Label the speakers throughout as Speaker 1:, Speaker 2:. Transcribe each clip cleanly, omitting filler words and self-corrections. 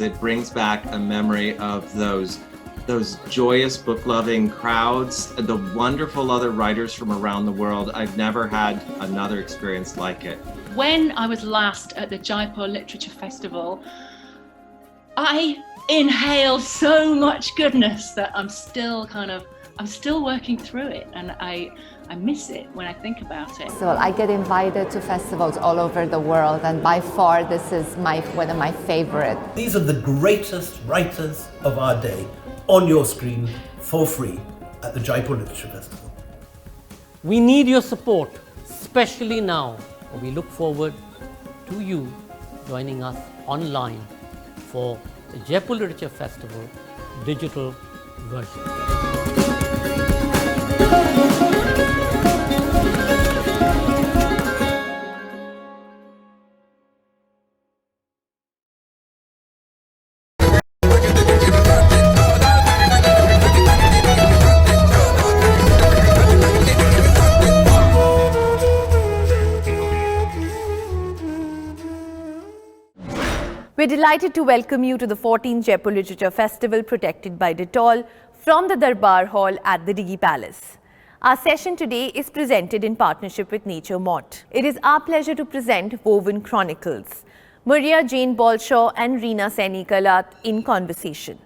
Speaker 1: It brings back a memory of those joyous book-loving crowds, the wonderful other writers from around the world. I've never had another experience like it. When I was last at the Jaipur Literature Festival, I inhaled so much goodness that I'm still working through it, and I miss it when I think about it.
Speaker 2: So I get invited to festivals all over the world, and by far this is one of my favorite.
Speaker 3: These are the greatest writers of our day on your screen for free at the Jaipur Literature Festival.
Speaker 4: We need your support, especially now. We look forward to you joining us online for the Jaipur Literature Festival digital version.
Speaker 5: We're delighted to welcome you to the 14th Jaipur Literature Festival protected by Dettol from the Darbar Hall at the Digi Palace. Our session today is presented in partnership with Nature Morte. It is our pleasure to present Woven Chronicles, Maria Jane Balshaw and Reena Saini Kallat in conversation.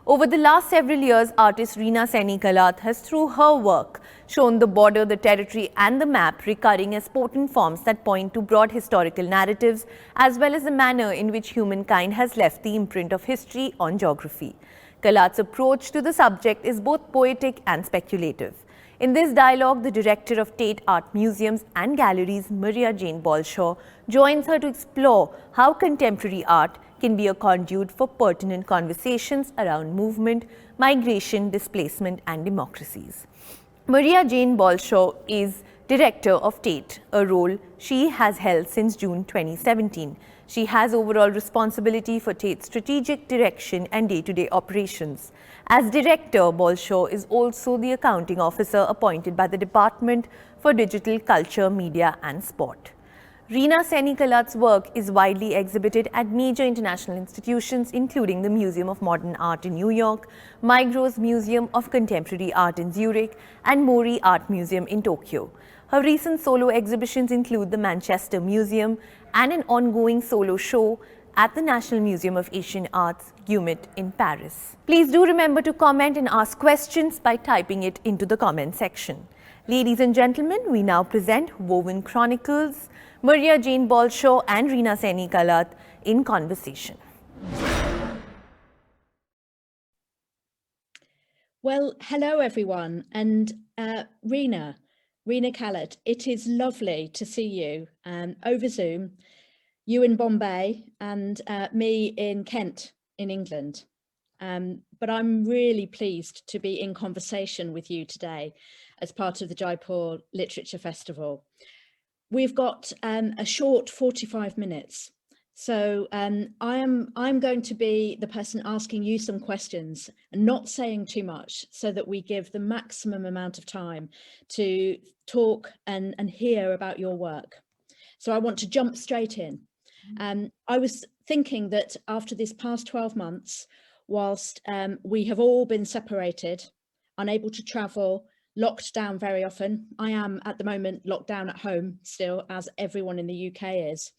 Speaker 5: Over the last several years, artist Reena Saini Kallat has, through her work, shown the border, the territory and the map recurring as potent forms that point to broad historical narratives, as well as the manner in which humankind has left the imprint of history on geography. Kallat's approach to the subject is both poetic and speculative. In this dialogue, the director of Tate Art Museums and Galleries, Maria Jane Balshow, joins her to explore how contemporary art can be a conduit for pertinent conversations around movement, migration, displacement and democracies. Maria Jane Balshow is director of Tate, a role she has held since June 2017. She has overall responsibility for Tate's strategic direction and day-to-day operations. As director, Balshow is also the accounting officer appointed by the Department for Digital Culture, Media and Sport. Reena Saini Kallat's work is widely exhibited at major international institutions, including the Museum of Modern Art in New York, Migros Museum of Contemporary Art in Zurich, and Mori Art Museum in Tokyo. Her recent solo exhibitions include the Manchester Museum and an ongoing solo show at the National Museum of Asian Arts, GUMIT, in Paris. Please do remember to comment and ask questions by typing it into the comment section. Ladies and gentlemen, we now present Woven Chronicles, Maria Jane Balshow and Reena Saini Kallat in conversation.
Speaker 6: Well, hello everyone, and Reena Kallat, it is lovely to see you over Zoom, you in Bombay and me in Kent in England. But I'm really pleased to be in conversation with you today as part of the Jaipur Literature Festival. We've got a short 45 minutes. So I'm going to be the person asking you some questions and not saying too much so that we give the maximum amount of time to talk and hear about your work. So I want to jump straight in. I was thinking that after this past 12 months, whilst we have all been separated, unable to travel, locked down very often. I am at the moment locked down at home still, as everyone in the UK is.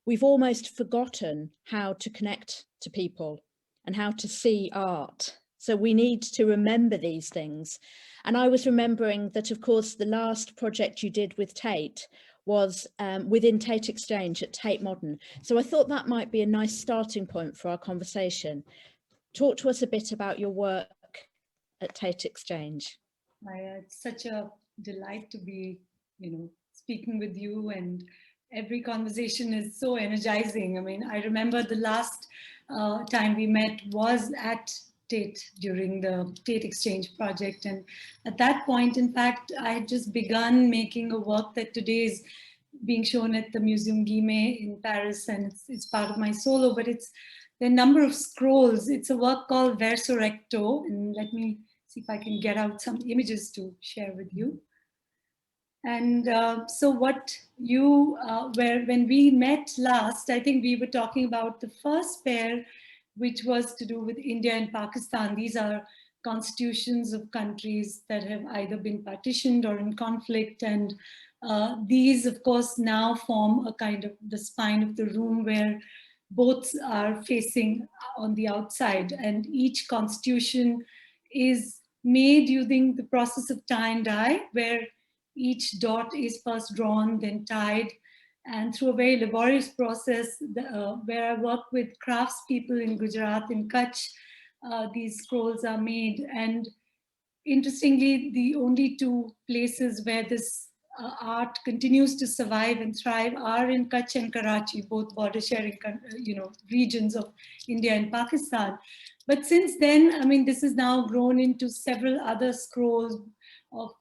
Speaker 6: We've almost forgotten how to connect to people and how to see art. So we need to remember these things. And I was remembering that, of course, the last project you did with Tate was within Tate Exchange at Tate Modern. So I thought that might be a nice starting point for our conversation. Talk to us a bit about your work at Tate Exchange.
Speaker 7: It's such a delight to be, speaking with you, and every conversation is so energizing. I mean, I remember the last time we met was at Tate during the Tate Exchange project. And at that point, in fact, I had just begun making a work that today is being shown at the Museum Guimet in Paris, and it's part of my solo, but it's the number of scrolls. It's a work called Verso Recto, and let me see if I can get out some images to share with you. And so what you, when we met last, I think we were talking about the first pair which was to do with India and Pakistan. These are constitutions of countries that have either been partitioned or in conflict. And these, of course, now form a kind of the spine of the room where both are facing on the outside. And each constitution is made using the process of tie and dye, where each dot is first drawn, then tied, and through a very laborious process where I work with craftspeople in Gujarat, in Kutch, these scrolls are made. And interestingly, the only two places where this art continues to survive and thrive are in Kutch and Karachi, both border sharing, regions of India and Pakistan. But since then, I mean, this has now grown into several other scrolls of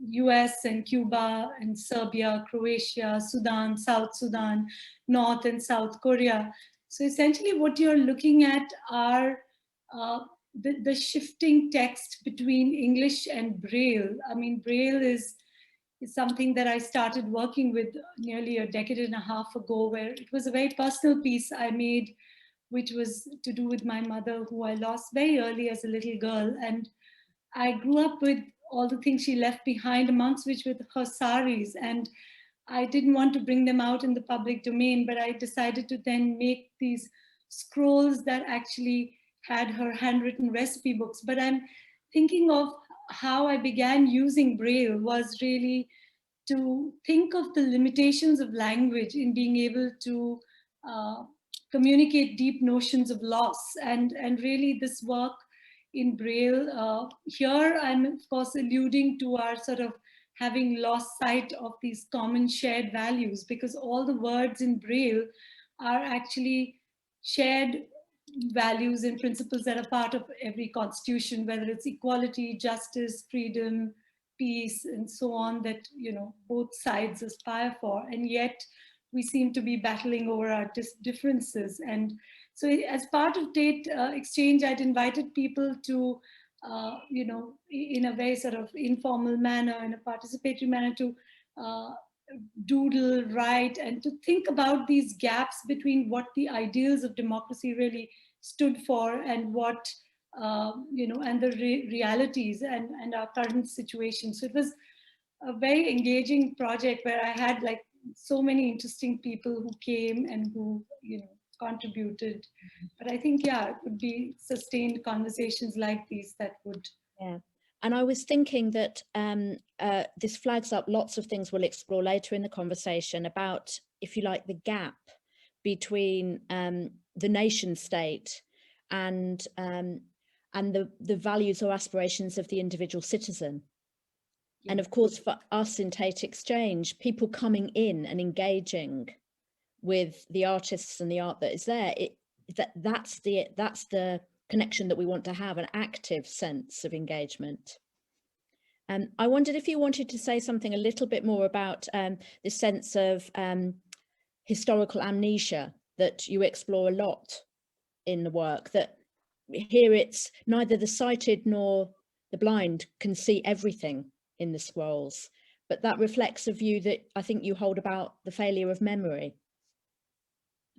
Speaker 7: US and Cuba and Serbia, Croatia, Sudan, South Sudan, North and South Korea. So essentially what you're looking at are the shifting text between English and Braille. I mean, Braille is something that I started working with nearly a decade and a half ago, where it was a very personal piece I made, which was to do with my mother, who I lost very early as a little girl. And I grew up with all the things she left behind, amongst which were her saris. And I didn't want to bring them out in the public domain, but I decided to then make these scrolls that actually had her handwritten recipe books. But I'm thinking of how I began using Braille was really to think of the limitations of language in being able to communicate deep notions of loss. And really this work in Braille, here I'm of course alluding to our sort of having lost sight of these common shared values, because all the words in Braille are actually shared values and principles that are part of every constitution, whether it's equality, justice, freedom, peace, and so on, that both sides aspire for. And yet we seem to be battling over our differences. And so as part of Tate Exchange, I'd invited people to, in a very sort of informal manner, in a participatory manner, to doodle, write, and to think about these gaps between what the ideals of democracy really stood for and what, and the realities and our current situation. So it was a very engaging project where I had like so many interesting people who came and who, contributed. But I think, yeah, it would be sustained conversations like these that would.
Speaker 6: Yeah. And I was thinking that this flags up lots of things we'll explore later in the conversation about, if you like, the gap between the nation state and the values or aspirations of the individual citizen. Yeah. And of course, for us in Tate Exchange, people coming in and engaging with the artists and the art that is there, that's the connection that we want to have, an active sense of engagement. I wondered if you wanted to say something a little bit more about this sense of historical amnesia that you explore a lot in the work, that here it's neither the sighted nor the blind can see everything in the scrolls, but that reflects a view that I think you hold about the failure of memory.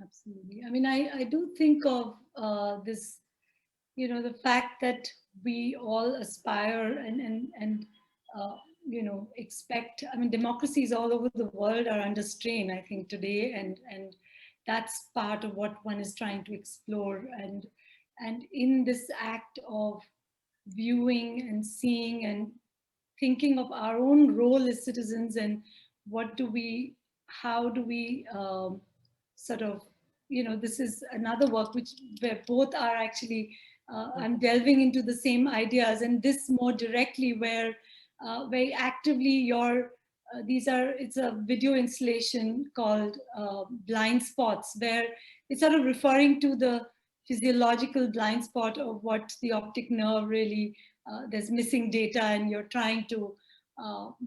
Speaker 7: Absolutely. I mean, I do think of this, the fact that we all aspire and expect. I mean, democracies all over the world are under strain, I think, today, and that's part of what one is trying to explore. And in this act of viewing and seeing and thinking of our own role as citizens, and how do we sort of, this is another work where both are actually, I'm delving into the same ideas, and this more directly where very actively it's a video installation called Blind Spots, where it's sort of referring to the physiological blind spot of what the optic nerve really, there's missing data, and you're trying to,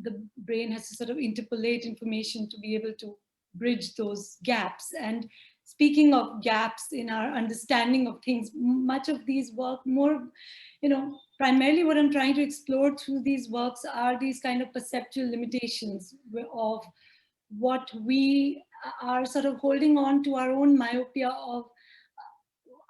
Speaker 7: the brain has to sort of interpolate information to be able to bridge those gaps. And speaking of gaps in our understanding of things, much of these work more, primarily what I'm trying to explore through these works are these kind of perceptual limitations of what we are sort of holding on to, our own myopia of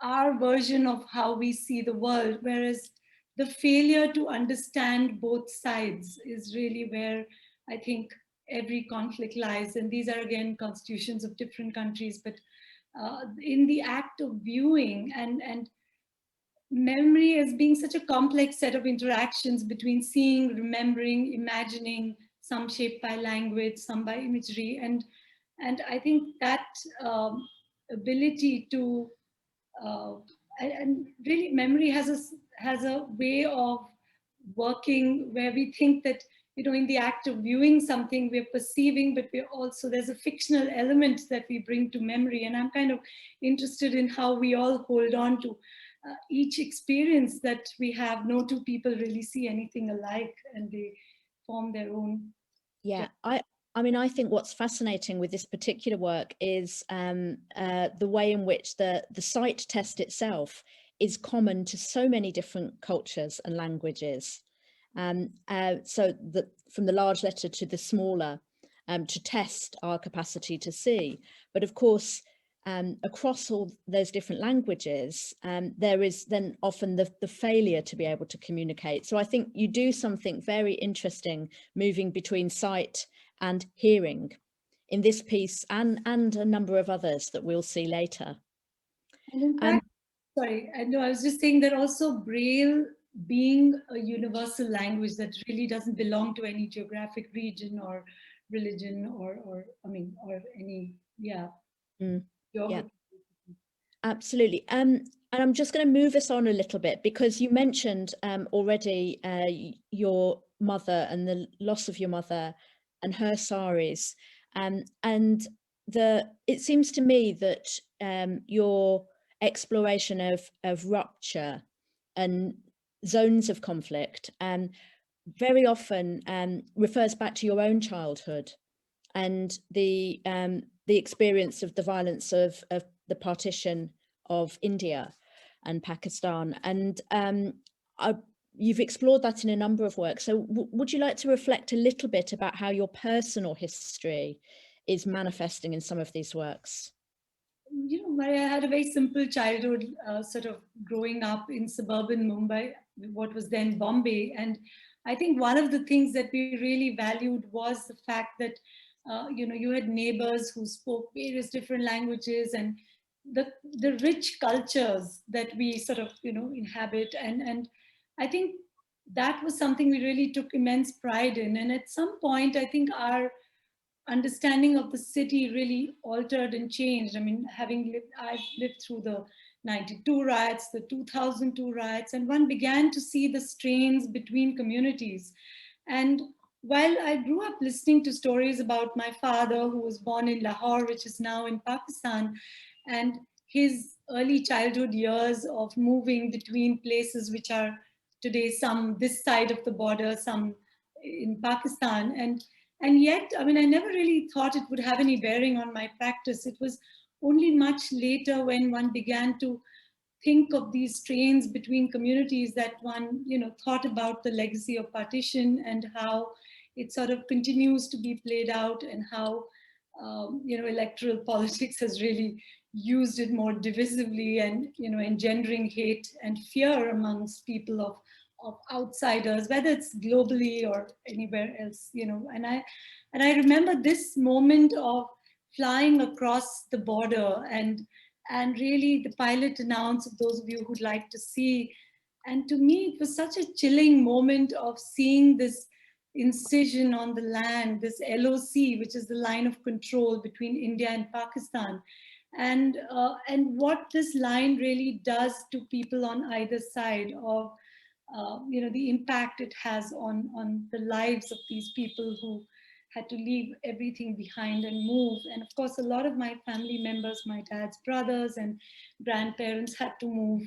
Speaker 7: our version of how we see the world, whereas the failure to understand both sides is really where I think every conflict lies. And these are again constitutions of different countries, but in the act of viewing and memory as being such a complex set of interactions between seeing, remembering, imagining, some shaped by language, some by imagery, and I think that ability to and really memory has a way of working where we think that, you know, in the act of viewing something we're perceiving, but we're also, there's a fictional element that we bring to memory. And I'm kind of interested in how we all hold on to each experience that we have. No two people really see anything alike, and they form their own.
Speaker 6: Yeah, I mean, I think what's fascinating with this particular work is the way in which the sight test itself is common to so many different cultures and languages. So from the large letter to the smaller, to test our capacity to see. But of course, across all those different languages, there is then often the failure to be able to communicate. So I think you do something very interesting moving between sight and hearing in this piece and a number of others that we'll see later.
Speaker 7: And in fact, sorry, I know, I was just saying that also Braille being a universal language that really doesn't belong to any geographic region or religion or I mean, or any, geography.
Speaker 6: Absolutely. And I'm just going to move us on a little bit, because you mentioned already your mother and the loss of your mother and her saris. And it seems to me that your exploration of rupture and zones of conflict very often refers back to your own childhood and the experience of the violence of the partition of India and Pakistan. And you've explored that in a number of works. So would you like to reflect a little bit about how your personal history is manifesting in some of these works?
Speaker 7: You know, Maria, I had a very simple childhood, sort of growing up in suburban Mumbai, what was then Bombay. And I think one of the things that we really valued was the fact that, you know, you had neighbors who spoke various different languages, and the rich cultures that we sort of, you know, inhabit. And I think that was something we really took immense pride in. And at some point, I think our understanding of the city really altered and changed. I mean, I've lived through the 92 riots, the 2002 riots, and one began to see the strains between communities. And while I grew up listening to stories about my father, who was born in Lahore, which is now in Pakistan, and his early childhood years of moving between places which are today some this side of the border, some in Pakistan. And yet, I mean, I never really thought it would have any bearing on my practice. It was only much later when one began to think of these strains between communities that one, you know, thought about the legacy of partition and how it sort of continues to be played out, and how, you know, electoral politics has really used it more divisively and, you know, engendering hate and fear amongst people of outsiders, whether it's globally or anywhere else, you know. And I remember this moment of flying across the border and really the pilot announced, of those of you who'd like to see. And to me, it was such a chilling moment of seeing this incision on the land, this LOC, which is the line of control between India and Pakistan. And what this line really does to people on either side of, you know, the impact it has on the lives of these people who had to leave everything behind and move. And of course, a lot of my family members, my dad's brothers and grandparents, had to move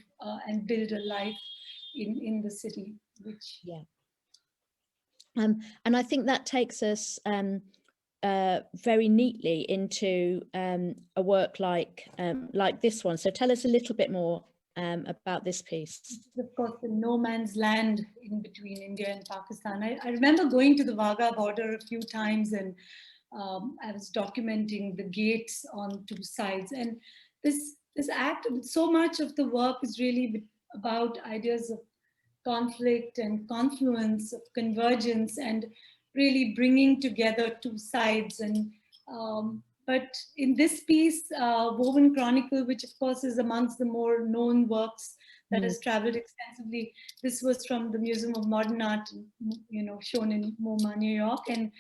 Speaker 7: and build a life in the city, which...
Speaker 6: Yeah. And I think that takes us very neatly into a work like this one. So tell us a little bit more about this piece.
Speaker 7: Of course, the no man's land in between India and Pakistan. I remember going to the Wagah border a few times, and I was documenting the gates on two sides. And this this act, so much of the work is really about ideas of conflict and confluence, of convergence, and really bringing together two sides. And but in this piece, Woven Chronicle, which of course is amongst the more known works that has traveled extensively, this was from the Museum of Modern Art, shown in MoMA, New York. And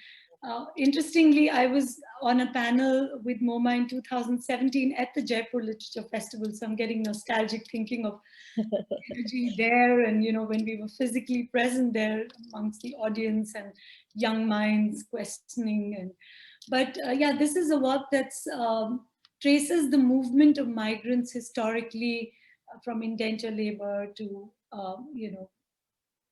Speaker 7: interestingly, I was on a panel with MoMA in 2017 at the Jaipur Literature Festival. So I'm getting nostalgic thinking of energy there, and when we were physically present there amongst the audience and young minds questioning. But this is a work that traces the movement of migrants historically from indenture labor to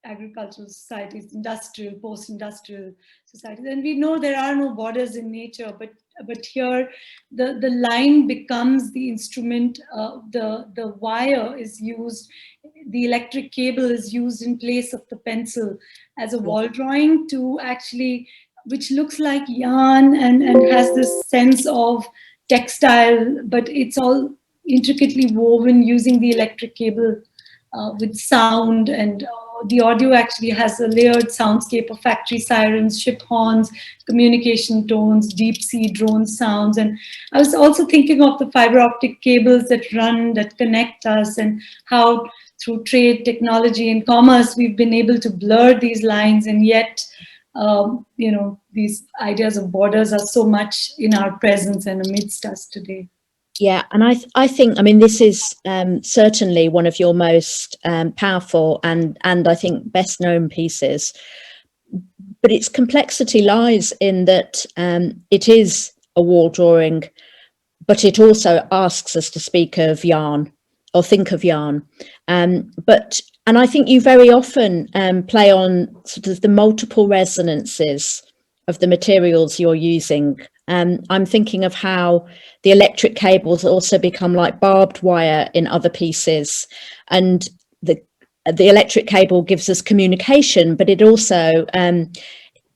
Speaker 7: agricultural societies, industrial, post-industrial societies. And we know there are no borders in nature, but here the line becomes the instrument. The wire is used, the electric cable is used in place of the pencil as a wall drawing to actually, which looks like yarn and has this sense of textile, but it's all intricately woven using the electric cable with sound. And the audio actually has a layered soundscape of factory sirens, ship horns, communication tones, deep sea drone sounds. And I was also thinking of the fiber optic cables that run, that connect us, and how through trade, technology, and commerce, we've been able to blur these lines, and yet these ideas of borders are so much in our presence and amidst us today.
Speaker 8: Yeah, and I think, this is certainly one of your most powerful and I think best known pieces. But its complexity lies in that it is a wall drawing, but it also asks us to speak of yarn or think of yarn. And I think you very often play on sort of the multiple resonances of the materials you're using. I'm thinking of how the electric cables also become like barbed wire in other pieces, and the electric cable gives us communication, but it also,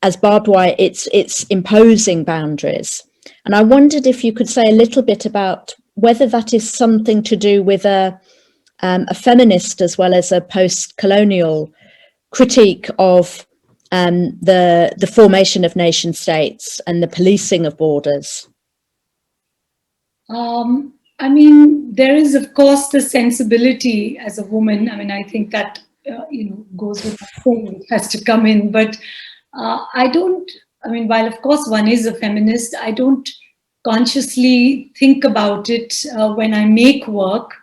Speaker 8: as barbed wire, it's imposing boundaries. And I wondered if you could say a little bit about whether that is something to do with a feminist as well as a post-colonial critique of the formation of nation states and the policing of borders.
Speaker 7: There is, of course, the sensibility as a woman. I think that goes with saying, it has to come in. But I don't. While of course one is a feminist, I don't consciously think about it when I make work.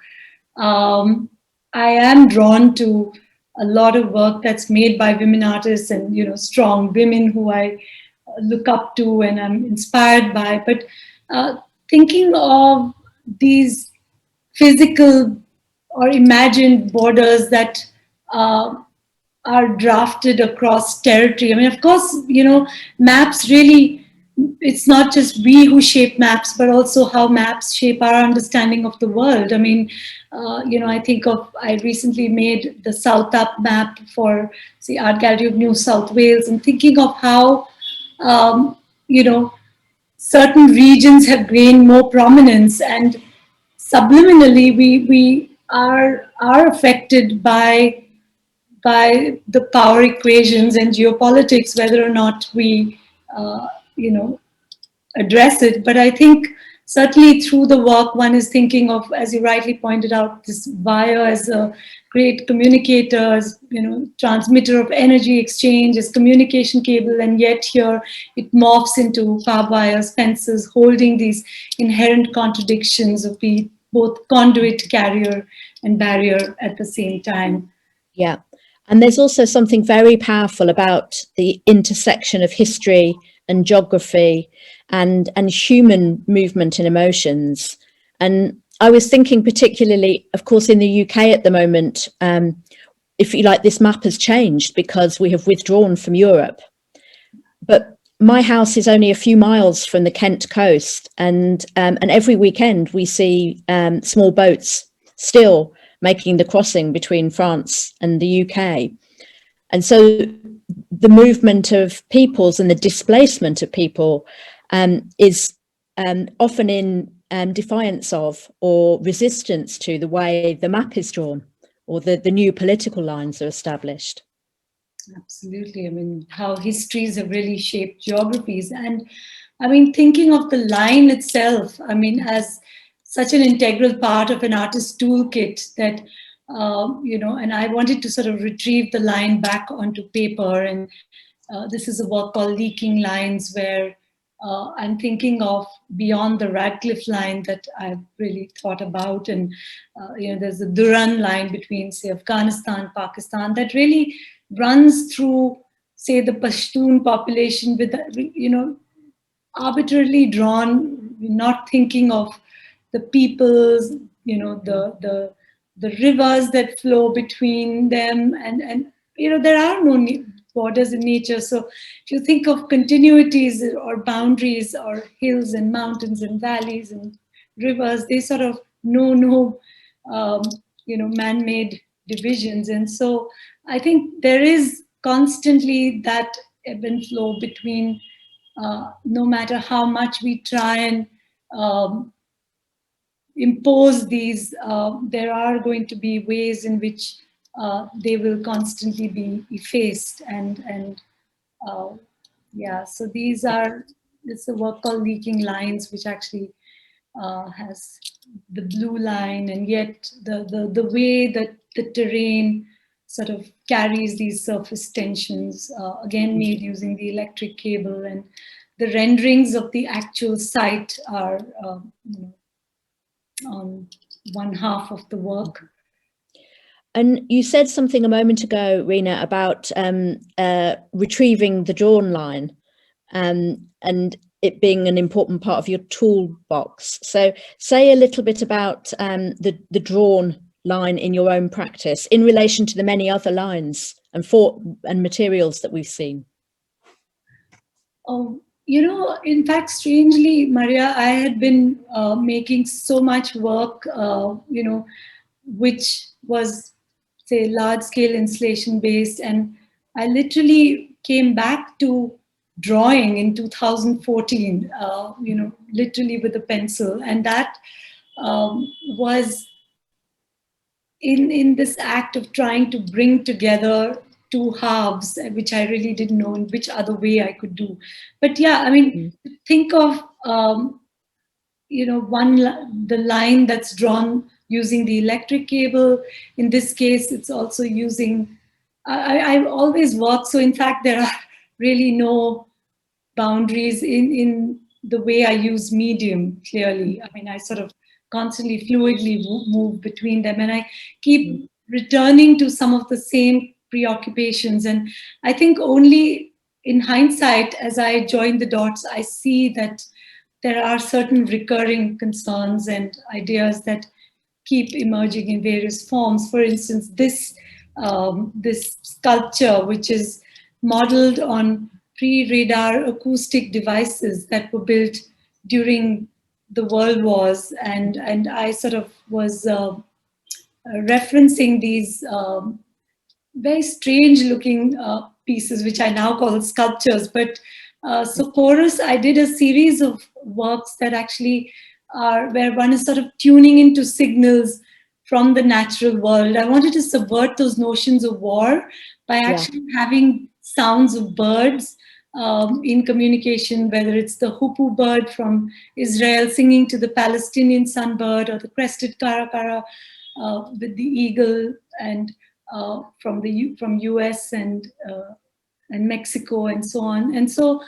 Speaker 7: I am drawn to a lot of work that's made by women artists and strong women who I look up to and I'm inspired by. But thinking of these physical or imagined borders that are drafted across territory. Of course, maps really, it's not just we who shape maps, but also how maps shape our understanding of the world. I recently made the South Up map for the Art Gallery of New South Wales, and thinking of how, certain regions have gained more prominence, and subliminally we are affected by the power equations and geopolitics, whether or not we, address it. But I think certainly through the work, one is thinking of, as you rightly pointed out, this wire as a great communicator, as, transmitter of energy exchange, as communication cable, and yet here it morphs into barbed wires, fences, holding these inherent contradictions of being both conduit, carrier, and barrier at the same time.
Speaker 8: Yeah. And there's also something very powerful about the intersection of history and geography and human movement and emotions. And I was thinking particularly, of course, in the UK at the moment, if you like, this map has changed because we have withdrawn from Europe. But my house is only a few miles from the Kent coast, and every weekend we see small boats still making the crossing between France and the UK. And so the movement of peoples and the displacement of people is often in defiance of or resistance to the way the map is drawn or the new political lines are established.
Speaker 7: Absolutely. I mean, how histories have really shaped geographies. And I mean, thinking of the line itself, I mean, as such an integral part of an artist's toolkit that, you know, and I wanted to sort of retrieve the line back onto paper. And this is a work called Leaking Lines, where I'm thinking of beyond the Radcliffe line that I've really thought about. And, you know, there's a Durand line between, say, Afghanistan, Pakistan, that really runs through, say, the Pashtun population with, you know, arbitrarily drawn, not thinking of the peoples, you know, the rivers that flow between them. And you know, there are no borders in nature. So if you think of continuities or boundaries or hills and mountains and valleys and rivers, they sort of know no, you know, man-made divisions. And so I think there is constantly that ebb and flow between, no matter how much we try and impose these, there are going to be ways in which they will constantly be effaced. And yeah, so these are, it's a work called Leaking Lines, which actually has the blue line, and yet the way that the terrain sort of carries these surface tensions, again made using the electric cable, and the renderings of the actual site are you know, on one half of the work.
Speaker 8: And you said something a moment ago, Reena, about retrieving the drawn line and it being an important part of your toolbox. So say a little bit about the drawn line in your own practice in relation to the many other lines and materials that we've seen.
Speaker 7: Oh, you know, in fact, strangely, Maria, I had been making so much work, you know, which was, say, large-scale installation based, and I literally came back to drawing in 2014, you know, literally with a pencil, and that was in this act of trying to bring together two halves, which I really didn't know in which other way I could do. But yeah, I mean, think of, you know, the line that's drawn using the electric cable. In this case, it's also using, I've always worked, so in fact, there are really no boundaries in the way I use medium, clearly. I mean, I sort of constantly fluidly move between them, and I keep returning to some of the same preoccupations. And I think only in hindsight, as I join the dots, I see that there are certain recurring concerns and ideas that keep emerging in various forms. For instance, this sculpture, which is modeled on pre-radar acoustic devices that were built during the World Wars, and I sort of was referencing these very strange looking pieces, which I now call sculptures. But so Chorus, I did a series of works that actually are where one is sort of tuning into signals from the natural world. I wanted to subvert those notions of war by actually having sounds of birds in communication, whether it's the hoopoe bird from Israel singing to the Palestinian sunbird, or the crested caracara with the eagle, and from US and Mexico and so on. And so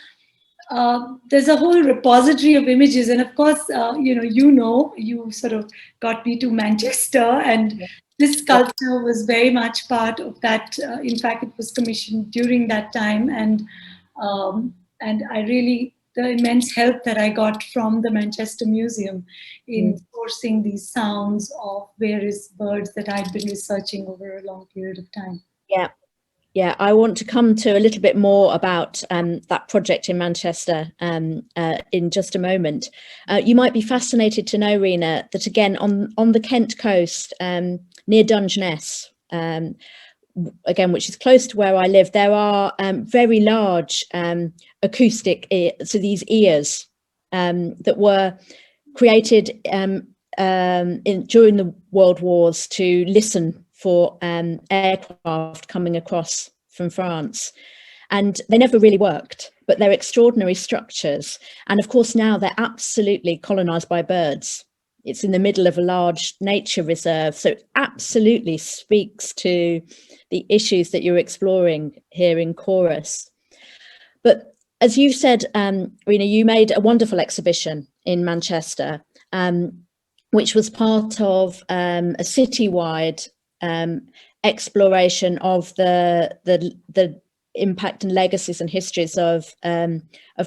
Speaker 7: there's a whole repository of images. And of course, you sort of got me to Manchester, and this sculpture was very much part of that. In fact, it was commissioned during that time. And I really, the immense help that I got from the Manchester Museum in sourcing these sounds of various birds that I'd been researching over a long period of time.
Speaker 8: Yeah, I want to come to a little bit more about that project in Manchester in just a moment. You might be fascinated to know, Reena, that again on the Kent coast near Dungeness, again, which is close to where I live, there are very large acoustic, so these ears that were created during the World Wars to listen for aircraft coming across from France. And they never really worked, but they're extraordinary structures. And of course, now they're absolutely colonized by birds. It's in the middle of a large nature reserve. So it absolutely speaks to the issues that you're exploring here in Chorus. But as you said, Reena, you made a wonderful exhibition in Manchester, which was part of a citywide exploration of the impact and legacies and histories of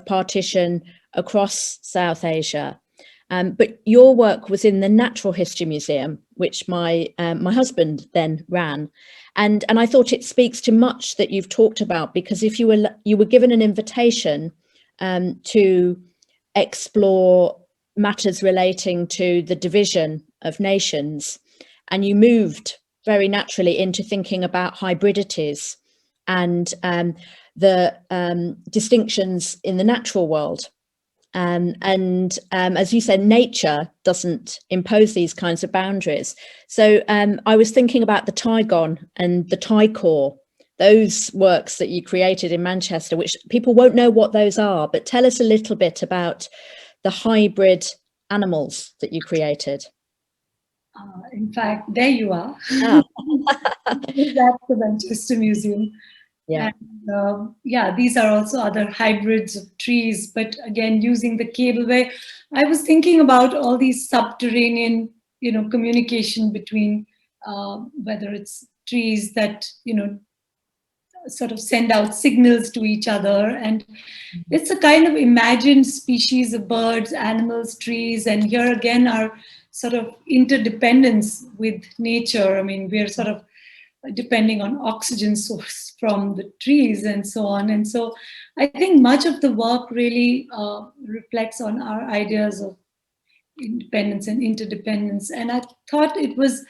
Speaker 8: partition across South Asia. But your work was in the Natural History Museum, which my husband then ran, and I thought it speaks to much that you've talked about, because if you were given an invitation to explore matters relating to the division of nations, and you moved very naturally into thinking about hybridities and the distinctions in the natural world. As you said, nature doesn't impose these kinds of boundaries. So I was thinking about the Taigon and the Taikor, those works that you created in Manchester, which people won't know what those are, but tell us a little bit about the hybrid animals that you created.
Speaker 7: In fact, there you are.
Speaker 8: Ah.
Speaker 7: That's the Manchester Museum.
Speaker 8: Yeah.
Speaker 7: And, yeah, these are also other hybrids of trees, but again, using the cableway. I was thinking about all these subterranean, communication between whether it's trees that, sort of send out signals to each other. And it's a kind of imagined species of birds, animals, trees. And here again, our sort of interdependence with nature. I mean, we're sort of depending on oxygen source from the trees and so on. And so I think much of the work really reflects on our ideas of independence and interdependence. And I thought it was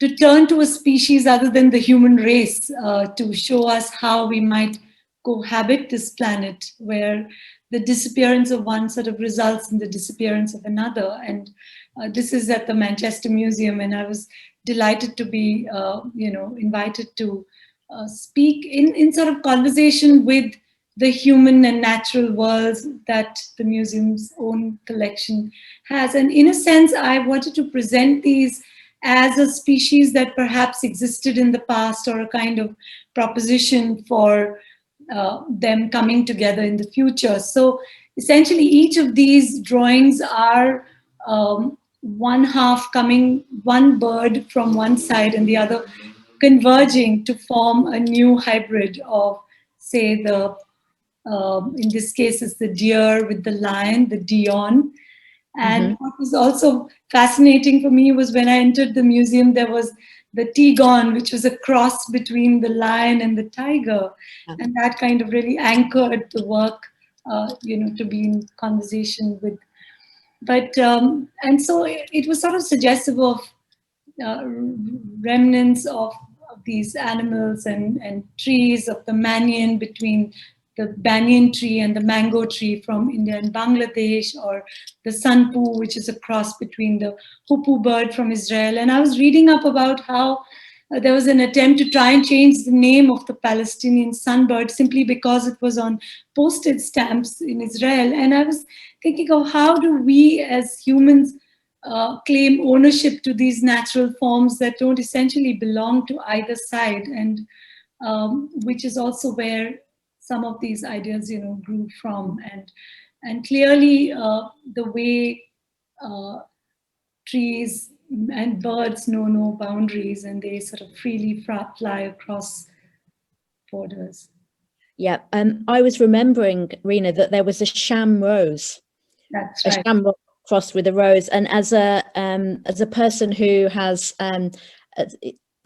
Speaker 7: to turn to a species other than the human race to show us how we might cohabit this planet, where the disappearance of one sort of results in the disappearance of another. And this is at the Manchester Museum, and I was delighted to be, invited to speak in sort of conversation with the human and natural worlds that the museum's own collection has. And in a sense, I wanted to present these as a species that perhaps existed in the past, or a kind of proposition for them coming together in the future. So essentially, each of these drawings are one bird from one side and the other converging to form a new hybrid of, say, in this case, it's the deer with the lion, the Dion. And what was also fascinating for me was when I entered the museum, there was the Tigon, which was a cross between the lion and the tiger. And that kind of really anchored the work, to be in conversation with. But, and so it was sort of suggestive of remnants of these animals and trees, of the banyan between the banyan tree and the mango tree from India and Bangladesh, or the sunpoo, which is a cross between the hoopoe bird from Israel. And I was reading up about how there was an attempt to try and change the name of the Palestinian sunbird simply because it was on postage stamps in Israel. And I was thinking of how do we as humans claim ownership to these natural forms that don't essentially belong to either side, and which is also where some of these ideas, grew from. And clearly the way trees and birds know no boundaries, and they sort of freely fly across borders.
Speaker 8: Yeah, I was remembering, Reena, that there was a sham rose.
Speaker 7: That's right.
Speaker 8: A sham crossed with a rose. And as a person who has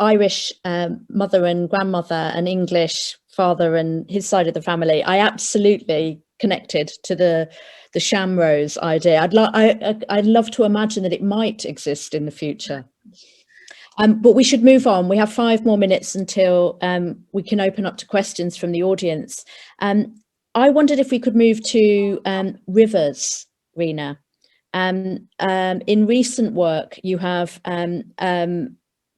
Speaker 8: Irish mother and grandmother and English father and his side of the family, I absolutely connected to the sham rose idea. I'd love to imagine that it might exist in the future. But we should move on. We have 5 more minutes until we can open up to questions from the audience. I wondered if we could move to rivers, Reena. in recent work, you have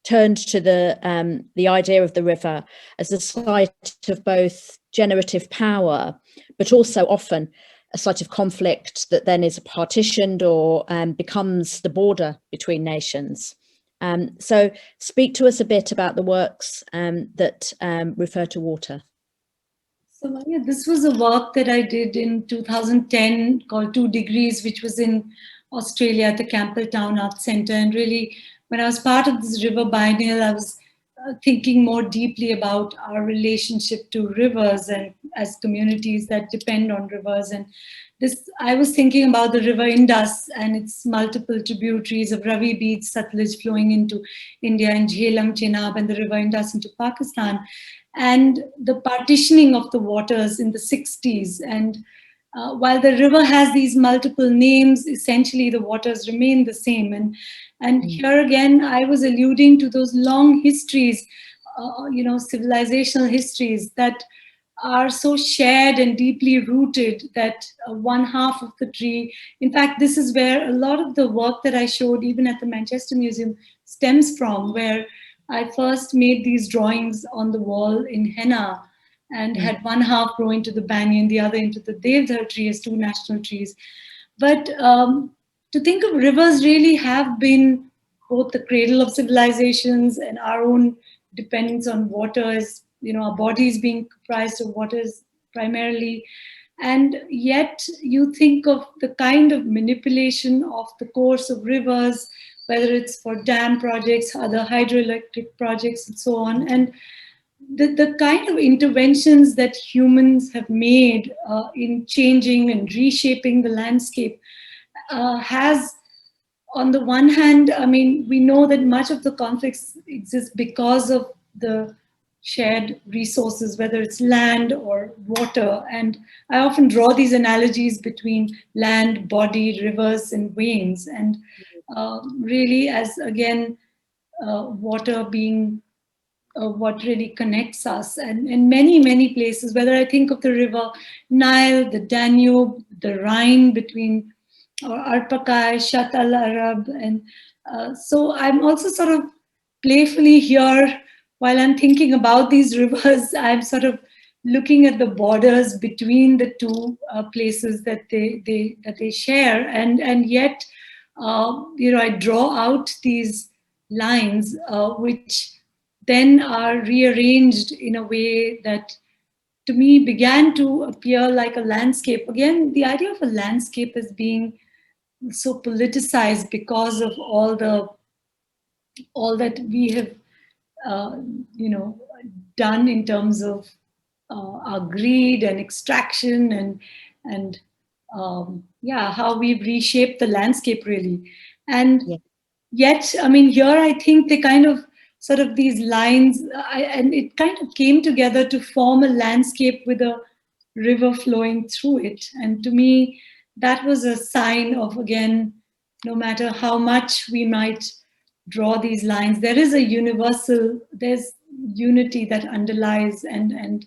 Speaker 8: turned to the idea of the river as a site of both generative power, but also often a site of conflict that then is partitioned or becomes the border between nations. So speak to us a bit about the works that refer to water.
Speaker 7: So yeah, this was a work that I did in 2010 called 2 Degrees, which was in Australia at the Campbelltown Arts Centre. And really, when I was part of this river biennial, I was thinking more deeply about our relationship to rivers and as communities that depend on rivers. And this, I was thinking about the river Indus and its multiple tributaries of Ravi Beach, Satluj flowing into India, and Jhelum, Chenab, and the river Indus into Pakistan, and the partitioning of the waters in the 60s. And while the river has these multiple names, essentially the waters remain the same. And here again, I was alluding to those long histories, civilizational histories that are so shared and deeply rooted that one half of the tree, in fact, this is where a lot of the work that I showed even at the Manchester Museum stems from, where I first made these drawings on the wall in henna and had one half grow into the banyan, the other into the Devdar tree as 2 national trees. But to think of rivers really have been both the cradle of civilizations and our own dependence on water, as our bodies being comprised of waters primarily. And yet you think of the kind of manipulation of the course of rivers, whether it's for dam projects, other hydroelectric projects, and so on. And the kind of interventions that humans have made in changing and reshaping the landscape has, on the one hand, I mean, we know that much of the conflicts exist because of the shared resources, whether it's land or water. And I often draw these analogies between land, body, rivers, and veins. And really, as again, water being what really connects us. And in many, many places, whether I think of the river Nile, the Danube, the Rhine between Arpakai, Shat al-Arab. And so I'm also sort of playfully here, while I'm thinking about these rivers, I'm sort of looking at the borders between the two places that they share. And yet, I draw out these lines, which then are rearranged in a way that to me began to appear like a landscape. Again, the idea of a landscape as being so politicized because of all that we have done in terms of our greed and extraction and how we've reshaped the landscape really. And yet, I mean, here I think they kind of sort of these lines, and it kind of came together to form a landscape with a river flowing through it. And to me, that was a sign of, again, no matter how much we might draw these lines, there is a universal, there's unity that underlies and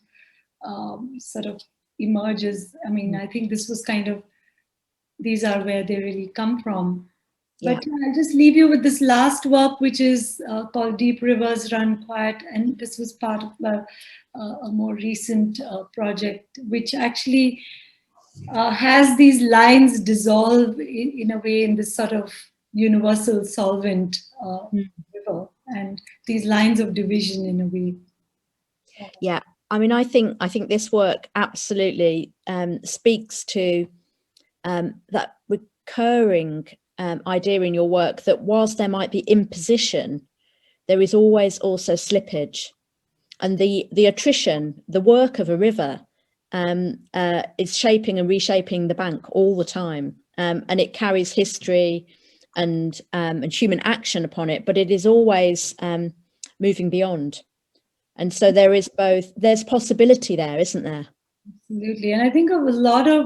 Speaker 7: sort of emerges. I mean, I think this was kind of, these are where they really come from. Yeah. But I'll just leave you with this last work, which is called Deep Rivers Run Quiet. And this was part of a more recent project, which actually has these lines dissolve in a way in this sort of universal solvent river, and these lines of division in a way.
Speaker 8: Yeah, I mean, I think this work absolutely speaks to that recurring idea in your work that whilst there might be imposition, there is always also slippage, and the attrition, the work of a river is shaping and reshaping the bank all the time, and it carries history and human action upon it, but it is always moving beyond. And so there's possibility there, isn't there?
Speaker 7: Absolutely. And I think of a lot of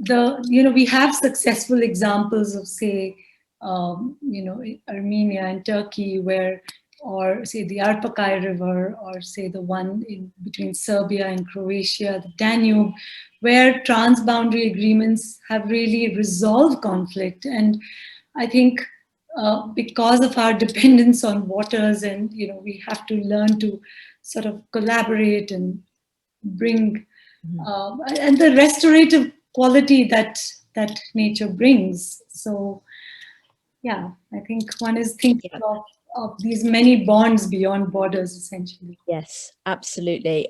Speaker 7: we have successful examples of, say, Armenia and Turkey, where or say the Arpakai River, or say the one in between Serbia and Croatia, the Danube, where transboundary agreements have really resolved conflict. And I think because of our dependence on waters, and we have to learn to sort of collaborate and bring and the restorative quality that nature brings. So yeah, I think one is thinking of these many bonds beyond borders, essentially.
Speaker 8: Yes, absolutely.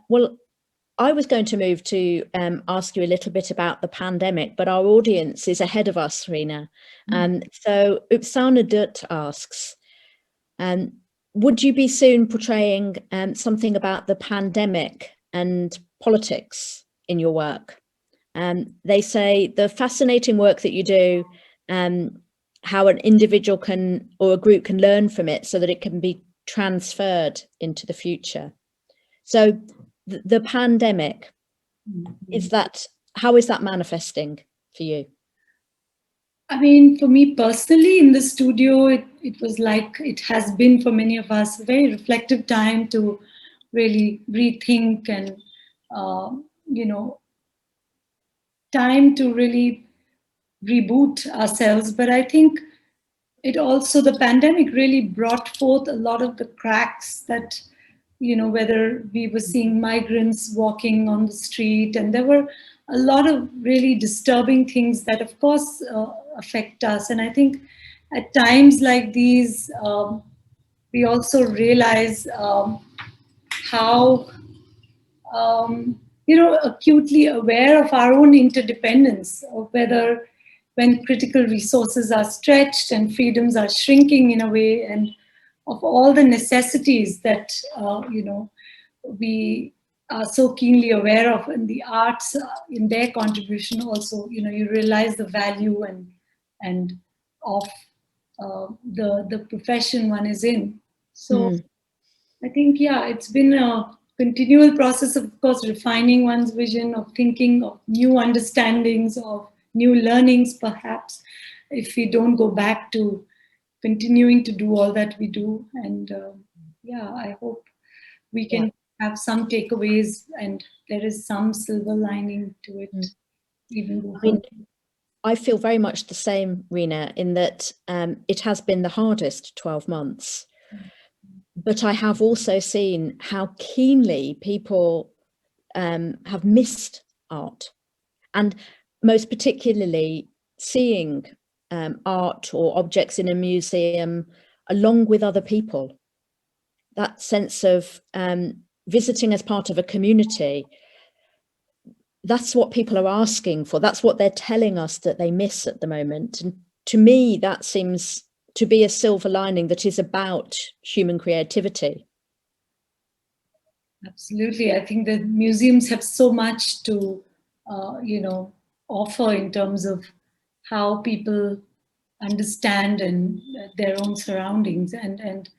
Speaker 8: Well, I was going to move to ask you a little bit about the pandemic, but our audience is ahead of us, Reena. So Upsana Dutt asks, would you be soon portraying something about the pandemic and politics in your work? They say the fascinating work that you do, how an individual can or a group can learn from it so that it can be transferred into the future. So the pandemic, how is that manifesting for you?
Speaker 7: I mean, for me personally, in the studio, it was like it has been for many of us a very reflective time to really rethink and, time to really reboot ourselves. But I think the pandemic really brought forth a lot of the cracks that, whether we were seeing migrants walking on the street, and there were a lot of really disturbing things that, of course, affect us. And I think at times like these, we also realize how, acutely aware of our own interdependence, of whether when critical resources are stretched and freedoms are shrinking in a way, and of all the necessities that, we are so keenly aware of, and the arts in their contribution also, you realize the value and of the profession one is in. So I think, it's been a continual process, of course, refining one's vision, of thinking of new understandings, of new learnings, perhaps, if we don't go back to continuing to do all that we do. And I hope we can have some takeaways, and there is some silver lining to it.
Speaker 8: I feel very much the same, Reena, in that it has been the hardest 12 months. But I have also seen how keenly people have missed art, and most particularly seeing art or objects in a museum along with other people. That sense of visiting as part of a community, that's what people are asking for. That's what they're telling us that they miss at the moment. And to me, that seems to be a silver lining that is about human creativity.
Speaker 7: Absolutely. I think that museums have so much to, offer in terms of how people understand and their own surroundings. And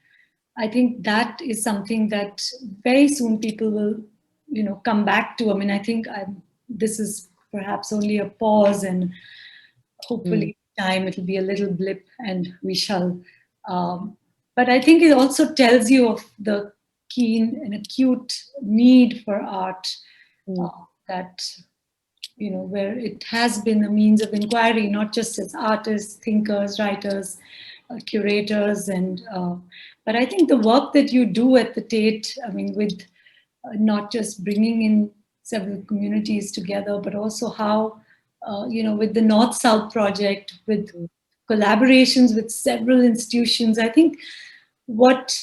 Speaker 7: I think that is something that very soon people will, come back to. I mean, I think this is perhaps only a pause, and hopefully time it'll be a little blip, and we shall. But I think it also tells you of the keen and acute need for art that, where it has been a means of inquiry, not just as artists, thinkers, writers, curators, and but I think the work that you do at the Tate, I mean, with not just bringing in several communities together, but also how, with the North-South project, with collaborations with several institutions, I think what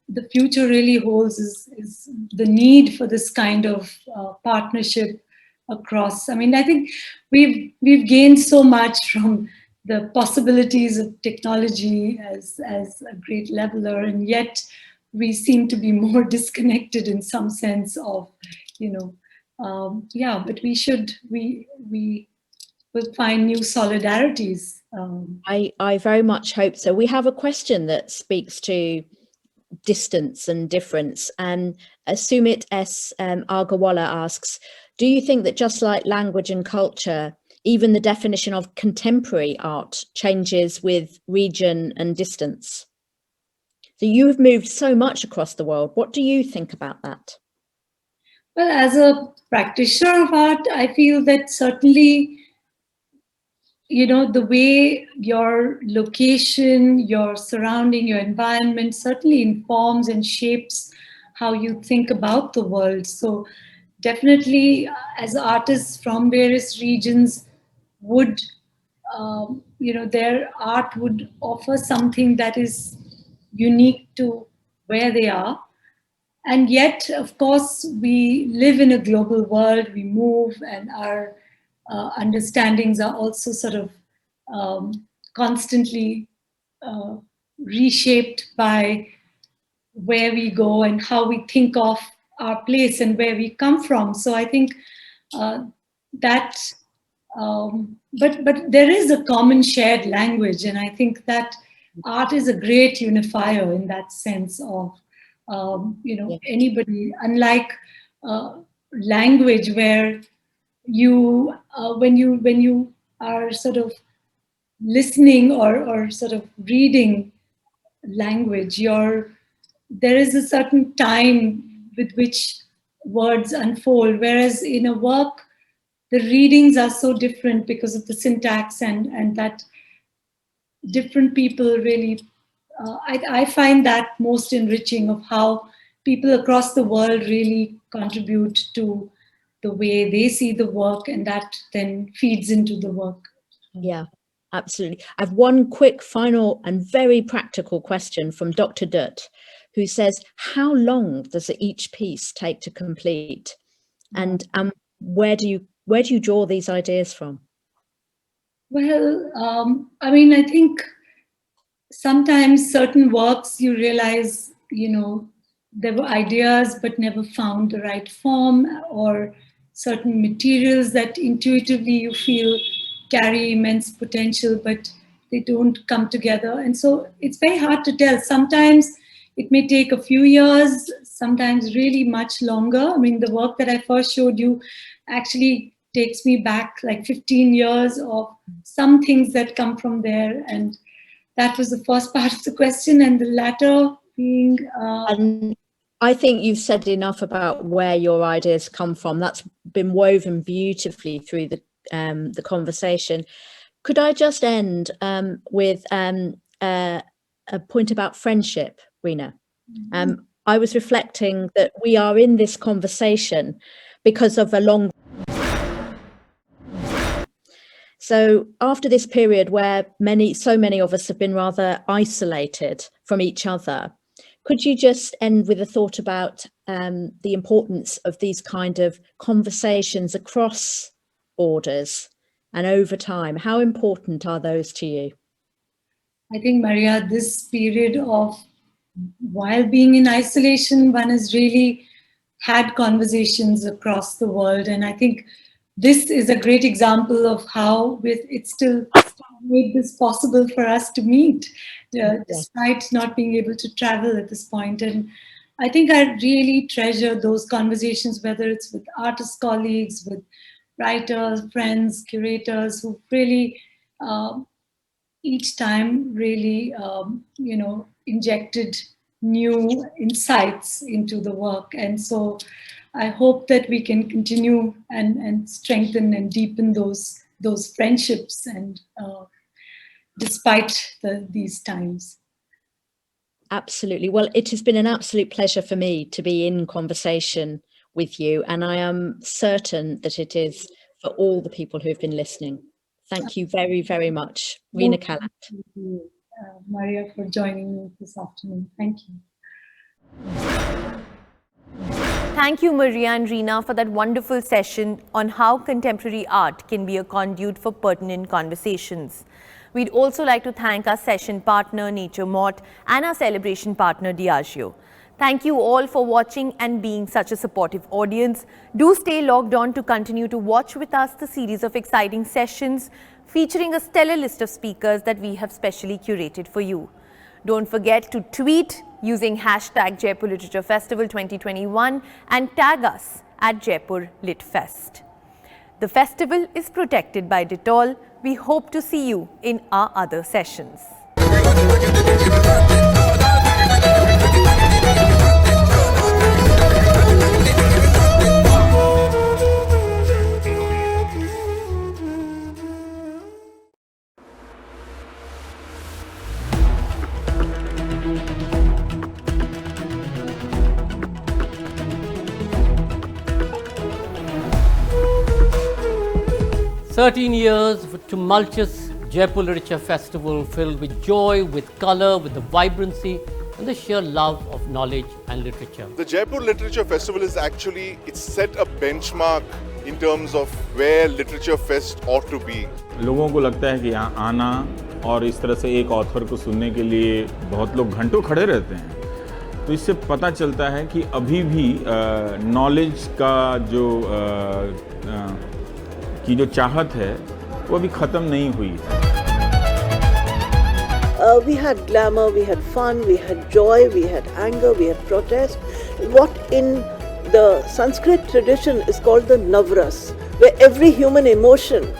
Speaker 7: the future really holds is the need for this kind of partnership across. I mean, I think we've gained so much from the possibilities of technology as a great leveler, and yet we seem to be more disconnected in some sense of, but we will find new solidarities.
Speaker 8: I very much hope so. We have a question that speaks to distance and difference, and Sumit S. Argawala asks, do you think that just like language and culture, even the definition of contemporary art changes with region and distance? So you've moved so much across the world. What do you think about that?
Speaker 7: Well, as a practitioner of art, I feel that certainly, the way your location, your surrounding, your environment certainly informs and shapes how you think about the world. So definitely, as artists from various regions would, their art would offer something that is unique to where they are. And yet, of course, we live in a global world, we move, and our understandings are also sort of constantly reshaped by where we go and how we think of our place and where we come from. So I think that, but there is a common shared language, and I think that art is a great unifier in that sense of, anybody, unlike language where you, when you are sort of listening or sort of reading language, there is a certain time with which words unfold, whereas in a work, the readings are so different because of the syntax and that different people really, I find that most enriching of how people across the world really contribute to the way they see the work, and that then feeds into the work.
Speaker 8: Yeah, absolutely. I have one quick final and very practical question from Dr. Dutt, who says, how long does each piece take to complete? And where do you draw these ideas from?
Speaker 7: Well, I think sometimes certain works you realize, there were ideas but never found the right form, or certain materials that intuitively you feel carry immense potential, but they don't come together. And so it's very hard to tell. Sometimes it may take a few years, sometimes really much longer. The work that I first showed you actually takes me back like 15 years of some things that come from there. And that was the first part of the question, and the latter being...
Speaker 8: And I think you've said enough about where your ideas come from. That's been woven beautifully through the conversation. Could I just end with a point about friendship, Reena? I was reflecting that we are in this conversation because of a long... So after this period where so many of us have been rather isolated from each other, could you just end with a thought about the importance of these kind of conversations across borders and over time? How important are those to you?
Speaker 7: I think, Maria, this period of, while being in isolation, one has really had conversations across the world. And I think this is a great example of how it's still made this possible for us to meet, despite not being able to travel at this point. And I think I really treasure those conversations, whether it's with artist colleagues, with writers, friends, curators, who really each time really, injected new insights into the work. And so I hope that we can continue and strengthen and deepen those friendships, and despite these times.
Speaker 8: Absolutely. Well, it has been an absolute pleasure for me to be in conversation with you, and I am certain that it is for all the people who have been listening. Thank you very, very much, Reena Kallat.
Speaker 7: Thank you, Maria, for joining me this afternoon. Thank you.
Speaker 5: Thank you, Maria and Reena, for that wonderful session on how contemporary art can be a conduit for pertinent conversations. We'd also like to thank our session partner, Morte, and our celebration partner, Diageo. Thank you all for watching and being such a supportive audience. Do stay logged on to continue to watch with us the series of exciting sessions featuring a stellar list of speakers that we have specially curated for you. Don't forget to tweet using hashtag Jaipur Literature Festival 2021 and tag us at Jaipur Lit Fest. The festival is protected by Dettol. We hope to see you in our other sessions.
Speaker 4: 13 years of a tumultuous Jaipur Literature Festival filled with joy, with colour, with the vibrancy and the sheer love of knowledge and literature.
Speaker 9: The Jaipur Literature Festival is actually, it's set a benchmark in terms of where Literature Fest ought to be.
Speaker 10: लोगों को लगता है कि यहाँ आना और इस तरह से एक ऑथर को सुनने के लिए बहुत लोग घंटों खड़े रहते हैं, तो इससे पता चलता है कि अभी भी नॉलेज का जो चाहत है वो अभी ख़त्म नहीं हुई है.
Speaker 11: We had glamour, we had fun, we had joy, we had anger, we had protest. What in the Sanskrit tradition is called the Navras, where every human emotion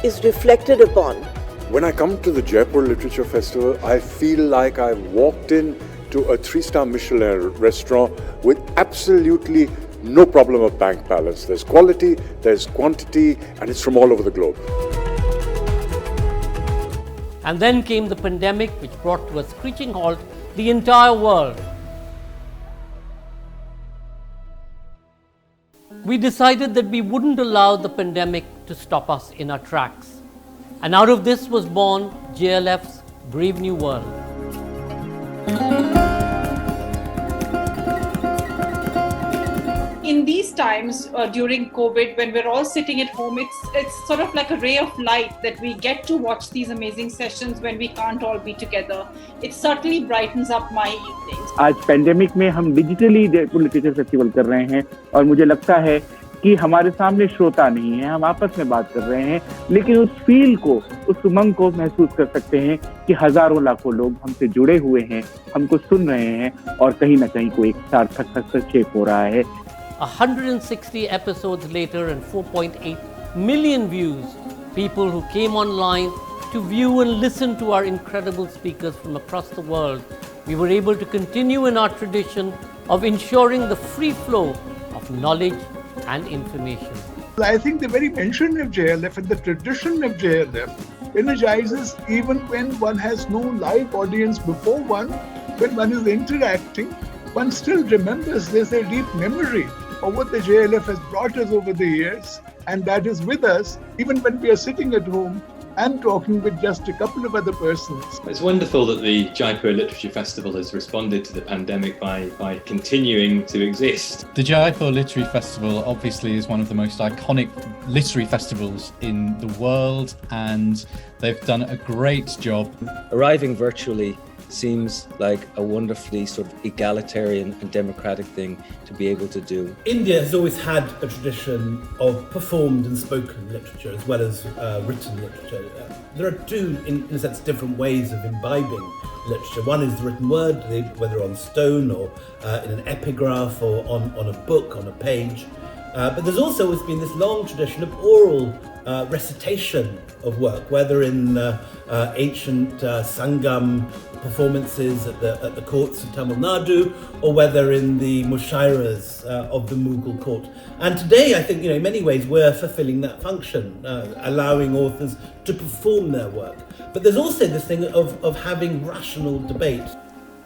Speaker 11: is reflected upon.
Speaker 12: When I come to the Jaipur Literature Festival, I feel like I walked in to a 3-star Michelin restaurant with absolutely no problem of bank balance. There's quality, there's quantity, and it's from all over the globe.
Speaker 4: And then came the pandemic, which brought to a screeching halt the entire world. We decided that we wouldn't allow the pandemic to stop us in our tracks. And out of this was born JLF's Brave New World.
Speaker 13: In these times during COVID, when we're all sitting at home, it's sort of like a ray of light that we get to watch these amazing sessions when we can't all be together. It certainly brightens up my evenings.
Speaker 14: आज pandemic में हम digitally Jaipur literature festival कर रहे हैं और मुझे लगता है कि हमारे सामने श्रोता नहीं है, हम आपस में बात कर रहे हैं, लेकिन उस फील को, उस उमंग को महसूस कर सकते हैं कि हजारों लाखों लोग हमसे जुड़े हुए हैं, हमको सुन रहे हैं और कहीं ना कहीं कोई एक सार्थक हस्तक्षेप हो रहा है.
Speaker 4: 160 episodes later and 4.8 million views, people who came online to view and listen to our incredible speakers from across the world, we were able to continue in our tradition of ensuring the free flow of knowledge and information.
Speaker 15: I think the very mention of JLF and the tradition of JLF energizes even when one has no live audience before one, when one is interacting, one still remembers. There's a deep memory of what the JLF has brought us over the years, and that is with us even when we are sitting at home and talking with just a couple of other persons.
Speaker 16: It's wonderful that the Jaipur Literature Festival has responded to the pandemic by continuing to exist.
Speaker 17: The Jaipur Literary Festival obviously is one of the most iconic literary festivals in the world, and they've done a great job.
Speaker 18: Arriving virtually seems like a wonderfully sort of egalitarian and democratic thing to be able to do.
Speaker 3: India has always had a tradition of performed and spoken literature as well as written literature. There are two, in a sense, different ways of imbibing literature. One is the written word, whether on stone or in an epigraph or on a book, on a page. But there's also always been this long tradition of oral recitation of work, whether in ancient Sangam performances at the courts of Tamil Nadu, or whether in the mushairas of the Mughal court. And today, I think, in many ways, we're fulfilling that function, allowing authors to perform their work. But there's also this thing of having rational debate.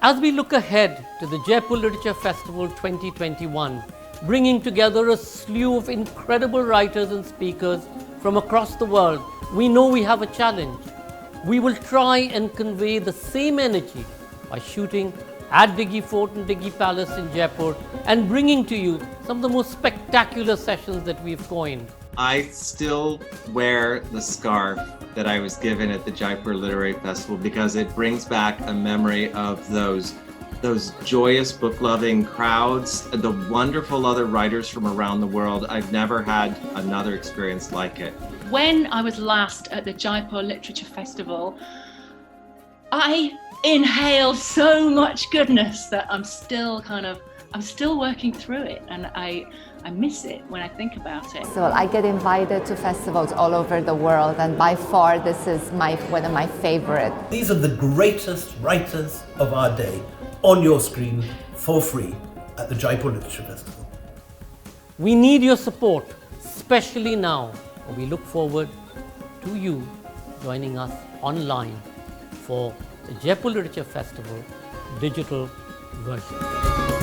Speaker 4: As we look ahead to the Jaipur Literature Festival 2021, bringing together a slew of incredible writers and speakers from across the world, we know we have a challenge. We will try and convey the same energy by shooting at Diggi Fort and Diggi Palace in Jaipur and bringing to you some of the most spectacular sessions that we've coined.
Speaker 1: I still wear the scarf that I was given at the Jaipur Literary Festival because it brings back a memory of those joyous book-loving crowds, the wonderful other writers from around the world. I've never had another experience like it.
Speaker 19: When I was last at the Jaipur Literature Festival, I inhaled so much goodness that I'm still working through it, and I miss it when I think about it.
Speaker 2: So I get invited to festivals all over the world, and by far this is one of my favorite.
Speaker 3: These are the greatest writers of our day on your screen for free at the Jaipur Literature Festival.
Speaker 4: We need your support, especially now. We look forward to you joining us online for the Jaipur Literature Festival digital version.